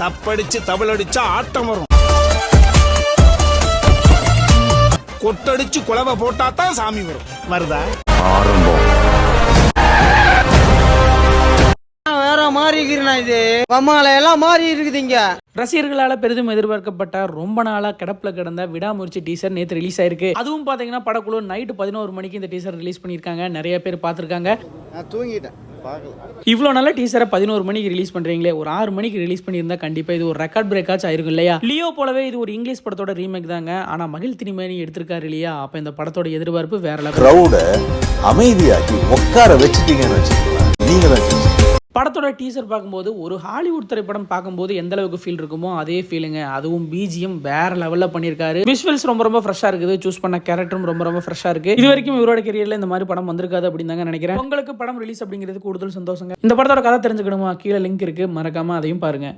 தப்படிச்சு தபல் அடிச்சா ஆட்டம் வரும். கொட்டடிச்சு குலவை போட்டா தான் சாமி வரும். வருதா ஆரம்பம். வேற மாறி இருக்கிறா இது பம்மால எல்லாம் மாறி இருக்குதுங்க. ரசிகர்களால பெரிதும் எதிர்பார்க்கப்பட்ட ரொம்ப நாளா கிடப்புல கிடந்த விடாமுயற்சி டீசர் நேற்று ரிலீஸ் ஆயிருக்கு. அதுவும் பாத்தீங்கன்னா படக்குழு நைட்டு 11 மணிக்கு இந்த டீசர் ரிலீஸ் பண்ணிருக்காங்க. நிறைய பேர் பார்த்திருக்காங்க. நான் தூங்கிட்டேன். இவ்வளவு நல்ல டீசரை 11 மணிக்கு ரிலீஸ் பண்றீங்களே, ஒரு 6 மணிக்கு ரிலீஸ் பண்ணியிருந்தா கண்டிப்பா இது ஒரு ரெக்கார்ட் பிரேக் ஆச்சு ஆயிருக்கும் இல்லையா? லியோ போலவே இது ஒரு இங்கிலீஷ் படத்தோட ரீமேக் தாங்க. ஆனா மகிழ் திணிமேனி எடுத்திருக்காரு இல்லையா? அப்ப இந்த படத்தோட எதிர்பார்ப்பு வேற லெவல். கிரவுட அமைதியாக்கி உட்கார வச்சுட்டீங்கன்னு வச்சுக்கோங்களேன். நீங்க தான் படத்தோட டீசர் பார்க்கும்போது ஒரு ஹாலிவுட் திரைப்படம் பார்க்கும்போது எந்த அளவுக்கு ஃபீல் இருக்குமோ அதே ஃபீலுங்க. அதுவும் பிஜிஎம் வேற லெவல்ல பண்ணியிருக்காரு. விஷுவல்ஸ் ரொம்ப ஃப்ரெஷ்ஷா இருக்குது. சூஸ் பண்ண கேரக்டரும் ரொம்ப ஃப்ரெஷ்ஷா இருக்கு. இது வரைக்கும் இவரோட கெரியர்ல இந்த மாதிரி படம் வந்திருக்காது அப்படின்னு தாங்க நினைக்கிறேன். உங்களுக்கு படம் ரிலீஸ் அப்படிங்கிறது கூடுதல் சந்தோஷங்க. இந்த படத்தோட கதை தெரிஞ்சுக்கணுமா? கீழே லிங்க் இருக்கு, மறக்காம அதையும் பாருங்க.